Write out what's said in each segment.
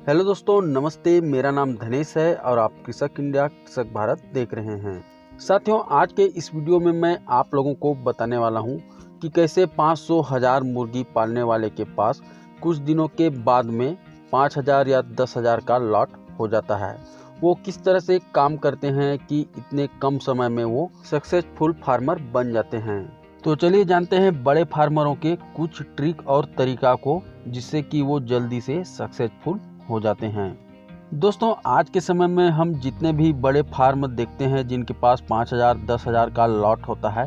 Hello दोस्तों, नमस्ते। मेरा नाम धनेश है और आप कृषक इंडिया कृषक भारत देख रहे हैं। साथियों, आज के इस वीडियो में मैं आप लोगों को बताने वाला हूं कि कैसे 500,000 मुर्गी पालने वाले के पास कुछ दिनों के बाद में 5,000 या 10,000 का लॉट हो जाता है। वो किस तरह से काम करते हैं कि इतने कम समय में वो सक्सेसफुल फार्मर बन जाते हैं। तो चलिए जानते हैं बड़े फार्मरों के कुछ ट्रिक और तरीका को, जिससे कि वो जल्दी से सक्सेसफुल हो जाते हैं। दोस्तों, आज के समय में हम जितने भी बड़े फार्म देखते हैं जिनके पास 5,000 10,000 का लॉट होता है,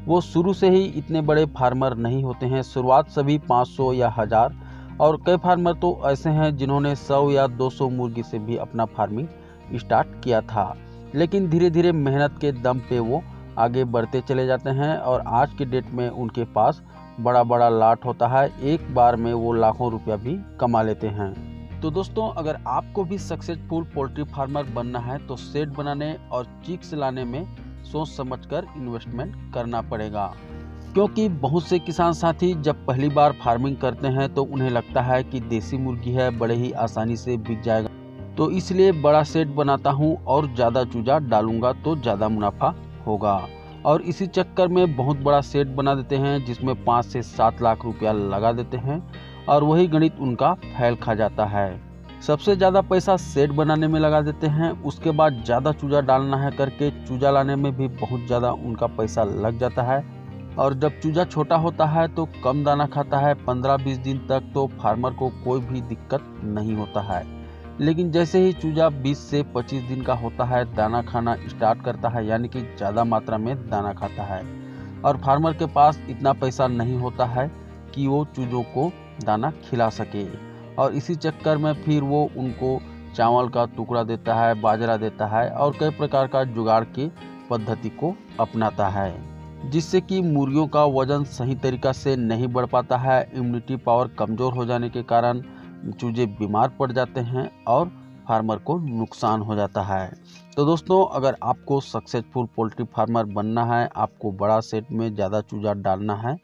वो शुरू से ही इतने बड़े फार्मर नहीं होते हैं। शुरुआत सभी 500 या 1000 और कई फार्मर तो ऐसे हैं जिन्होंने 100 या 200 मुर्गी से भी अपना फार्मिंग स्टार्ट किया था, लेकिन धीरे धीरे मेहनत के दम पे वो आगे बढ़ते चले जाते हैं और आज के डेट में उनके पास बड़ा बड़ा लॉट होता है। एक बार में वो लाखों रुपया भी कमा लेते हैं। तो दोस्तों, अगर आपको भी सक्सेसफुल पोल्ट्री फार्मर बनना है तो शेड बनाने और चिक्स लाने में सोच समझकर इन्वेस्टमेंट करना पड़ेगा, क्योंकि बहुत से किसान साथी जब पहली बार फार्मिंग करते हैं तो उन्हें लगता है कि देसी मुर्गी है, बड़े ही आसानी से बिक जाएगा, तो इसलिए बड़ा शेड बनाता हूँ और ज़्यादा चूजा डालूंगा तो ज़्यादा मुनाफा होगा। और इसी चक्कर में बहुत बड़ा शेड बना देते हैं जिसमें 5 से 7 लाख रुपया लगा देते हैं और वही गणित उनका फैल खा जाता है। सबसे ज़्यादा पैसा शेड बनाने में लगा देते हैं, उसके बाद ज़्यादा चूजा डालना है करके चूजा लाने में भी बहुत ज़्यादा उनका पैसा लग जाता है। और जब चूजा छोटा होता है तो कम दाना खाता है, 15-20 दिन तक तो फार्मर को कोई भी दिक्कत नहीं होता है। लेकिन जैसे ही चूजा 20 से 25 दिन का होता है, दाना खाना स्टार्ट करता है, यानी कि ज़्यादा मात्रा में दाना खाता है और फार्मर के पास इतना पैसा नहीं होता है कि वो चूजों को दाना खिला सके। और इसी चक्कर में फिर वो उनको चावल का टुकड़ा देता है, बाजरा देता है और कई प्रकार का जुगाड़ की पद्धति को अपनाता है, जिससे कि मुर्गियों का वजन सही तरीका से नहीं बढ़ पाता है। इम्यूनिटी पावर कमज़ोर हो जाने के कारण चूजे बीमार पड़ जाते हैं और फार्मर को नुकसान हो जाता है। तो दोस्तों, अगर आपको सक्सेसफुल पोल्ट्री फार्मर बनना है, आपको बड़ा सेट में ज़्यादा चूजा डालना है,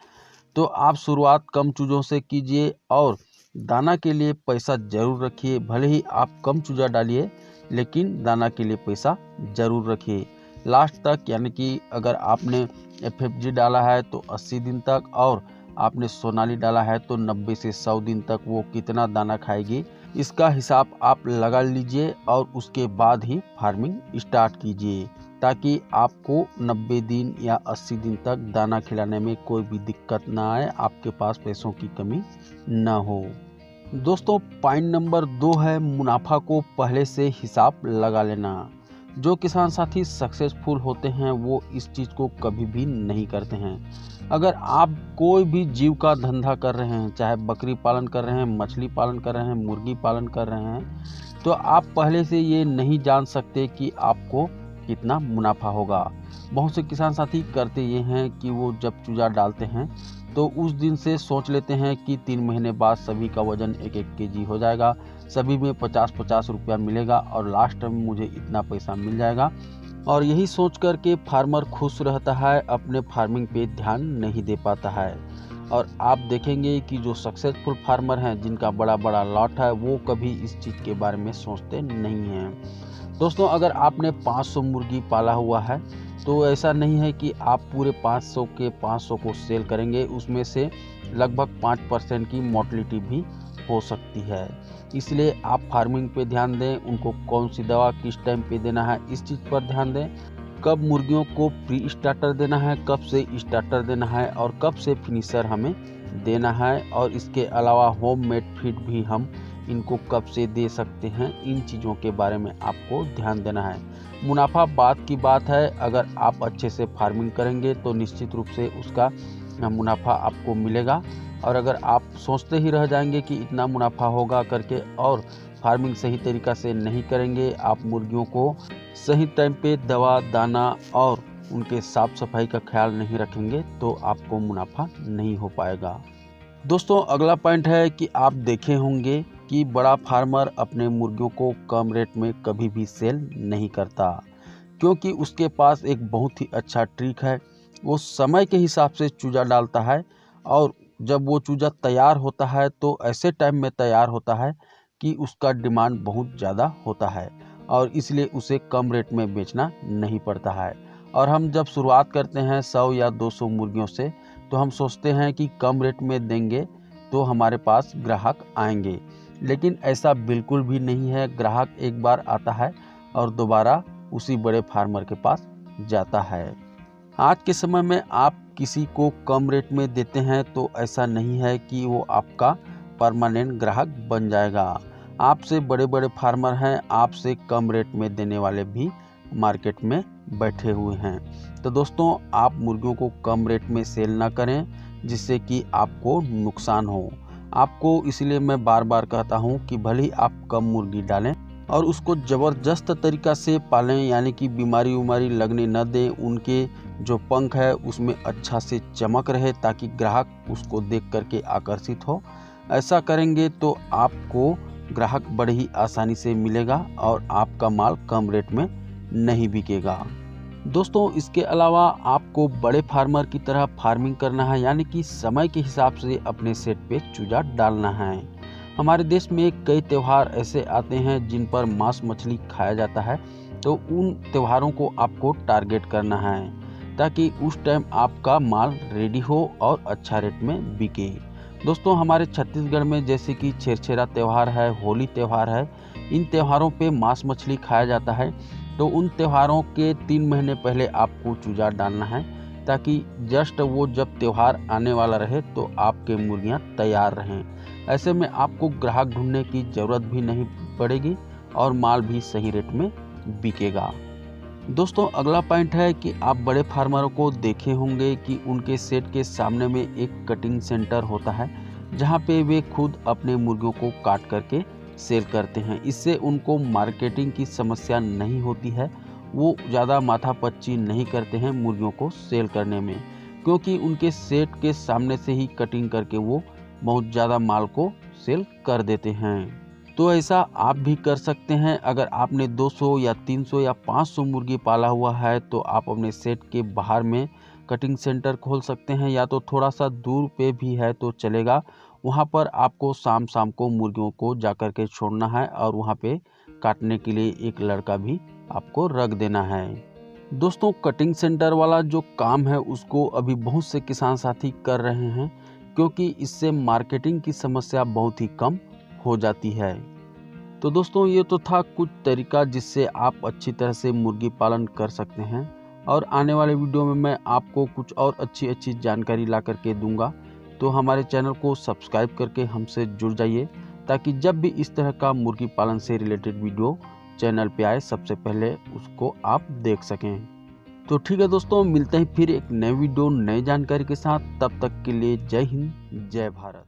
तो आप शुरुआत कम चूज़ों से कीजिए और दाना के लिए पैसा ज़रूर रखिए। भले ही आप कम चूजा डालिए, लेकिन दाना के लिए पैसा ज़रूर रखिए लास्ट तक। यानी कि अगर आपने FFG डाला है तो 80 दिन तक और आपने सोनाली डाला है तो 90 से 100 दिन तक वो कितना दाना खाएगी, इसका हिसाब आप लगा लीजिए और उसके बाद ही फार्मिंग स्टार्ट कीजिए, ताकि आपको 90 दिन या 80 दिन तक दाना खिलाने में कोई भी दिक्कत ना आए, आपके पास पैसों की कमी ना हो। दोस्तों, पॉइंट नंबर 2 है मुनाफा को पहले से हिसाब लगा लेना। जो किसान साथी सक्सेसफुल होते हैं वो इस चीज़ को कभी भी नहीं करते हैं। अगर आप कोई भी जीव का धंधा कर रहे हैं, चाहे बकरी पालन कर रहे हैं, मछली पालन कर रहे हैं, मुर्गी पालन कर रहे हैं, तो आप पहले से ये नहीं जान सकते कि आपको कितना मुनाफा होगा। बहुत से किसान साथी करते ये हैं कि वो जब चूजा डालते हैं तो उस दिन से सोच लेते हैं कि 3 महीने बाद सभी का वजन 1-1 केजी हो जाएगा, सभी में 50-50 रुपया मिलेगा और लास्ट में मुझे इतना पैसा मिल जाएगा। और यही सोच कर के फार्मर खुश रहता है, अपने फार्मिंग पे ध्यान नहीं दे पाता है। और आप देखेंगे कि जो सक्सेसफुल फार्मर हैं जिनका बड़ा बड़ा लॉट है, वो कभी इस चीज़ के बारे में सोचते नहीं हैं। दोस्तों, अगर आपने 500 मुर्गी पाला हुआ है तो ऐसा नहीं है कि आप पूरे 500 के 500 को सेल करेंगे, उसमें से लगभग 5% की मोर्टेलिटी भी हो सकती है। इसलिए आप फार्मिंग पे ध्यान दें, उनको कौन सी दवा किस टाइम पे देना है इस चीज़ पर ध्यान दें, कब मुर्गियों को प्री स्टार्टर देना है, कब से स्टार्टर देना है और कब से फिनिशर हमें देना है, और इसके अलावा होममेड फीड भी हम इनको कब से दे सकते हैं, इन चीज़ों के बारे में आपको ध्यान देना है। मुनाफा बात की बात है, अगर आप अच्छे से फार्मिंग करेंगे तो निश्चित रूप से उसका मुनाफा आपको मिलेगा। और अगर आप सोचते ही रह जाएंगे कि इतना मुनाफा होगा करके और फार्मिंग सही तरीक़ा से नहीं करेंगे, आप मुर्गियों को सही टाइम पे दवा दाना और उनके साफ़ सफाई का ख्याल नहीं रखेंगे, तो आपको मुनाफा नहीं हो पाएगा। दोस्तों, अगला पॉइंट है कि आप देखे होंगे कि बड़ा फार्मर अपने मुर्गियों को कम रेट में कभी भी सेल नहीं करता, क्योंकि उसके पास एक बहुत ही अच्छा ट्रिक है। वो समय के हिसाब से चूजा डालता है और जब वो चूजा तैयार होता है तो ऐसे टाइम में तैयार होता है कि उसका डिमांड बहुत ज़्यादा होता है और इसलिए उसे कम रेट में बेचना नहीं पड़ता है। और हम जब शुरुआत करते हैं 100 या 200 मुर्गियों से, तो हम सोचते हैं कि कम रेट में देंगे तो हमारे पास ग्राहक आएंगे, लेकिन ऐसा बिल्कुल भी नहीं है। ग्राहक एक बार आता है और दोबारा उसी बड़े फार्मर के पास जाता है। आज के समय में आप किसी को कम रेट में देते हैं तो ऐसा नहीं है कि वो आपका परमानेंट ग्राहक बन जाएगा। आपसे बड़े बड़े फार्मर हैं, आपसे कम रेट में देने वाले भी मार्केट में बैठे हुए हैं। तो दोस्तों, आप मुर्गियों को कम रेट में सेल ना करें जिससे कि आपको नुकसान हो। आपको इसलिए मैं बार बार कहता हूं कि भले ही आप कम मुर्गी डालें और उसको ज़बरदस्त तरीक़ा से पालें, यानी कि बीमारी उमारी लगने न दें। उनके जो पंख है उसमें अच्छा से चमक रहे ताकि ग्राहक उसको देख करके आकर्षित हो। ऐसा करेंगे तो आपको ग्राहक बड़े ही आसानी से मिलेगा और आपका माल कम रेट में नहीं बिकेगा। दोस्तों, इसके अलावा आपको बड़े फार्मर की तरह फार्मिंग करना है, यानी कि समय के हिसाब से अपने सेट पे चूजा डालना है। हमारे देश में कई त्यौहार ऐसे आते हैं जिन पर मांस मछली खाया जाता है, तो उन त्योहारों को आपको टारगेट करना है ताकि उस टाइम आपका माल रेडी हो और अच्छा रेट में बिके। दोस्तों, हमारे छत्तीसगढ़ में जैसे कि छेरछेरा त्यौहार है, होली त्यौहार है, इन त्योहारों पे मांस मछली खाया जाता है। तो उन त्योहारों के 3 महीने पहले आपको चूजा डालना है ताकि जस्ट वो जब त्यौहार आने वाला रहे तो आपके मुर्गियां तैयार रहें। ऐसे में आपको ग्राहक ढूंढने की ज़रूरत भी नहीं पड़ेगी और माल भी सही रेट में बिकेगा। दोस्तों, अगला पॉइंट है कि आप बड़े फार्मरों को देखे होंगे कि उनके सेट के सामने में एक कटिंग सेंटर होता है जहां पे वे खुद अपने मुर्गियों को काट करके सेल करते हैं। इससे उनको मार्केटिंग की समस्या नहीं होती है। वो ज़्यादा माथापच्ची नहीं करते हैं मुर्गियों को सेल करने में, क्योंकि उनके सेट के सामने से ही कटिंग करके वो बहुत ज़्यादा माल को सेल कर देते हैं। तो ऐसा आप भी कर सकते हैं। अगर आपने 200 या 300 या 500 मुर्गी पाला हुआ है तो आप अपने सेट के बाहर में कटिंग सेंटर खोल सकते हैं, या तो थोड़ा सा दूर पे भी है तो चलेगा। वहाँ पर आपको शाम शाम को मुर्गियों को जाकर के छोड़ना है और वहाँ पे काटने के लिए एक लड़का भी आपको रख देना है। दोस्तों, कटिंग सेंटर वाला जो काम है उसको अभी बहुत से किसान साथी कर रहे हैं, क्योंकि इससे मार्केटिंग की समस्या बहुत ही कम हो जाती है। तो दोस्तों, ये तो था कुछ तरीका जिससे आप अच्छी तरह से मुर्गी पालन कर सकते हैं, और आने वाले वीडियो में मैं आपको कुछ और अच्छी जानकारी ला करके दूंगा। तो हमारे चैनल को सब्सक्राइब करके हमसे जुड़ जाइए ताकि जब भी इस तरह का मुर्गी पालन से रिलेटेड वीडियो चैनल पे आए सबसे पहले उसको आप देख सकें। तो ठीक है दोस्तों, मिलते हैं फिर एक नए वीडियो नई जानकारी के साथ। तब तक के लिए जय हिंद, जय भारत।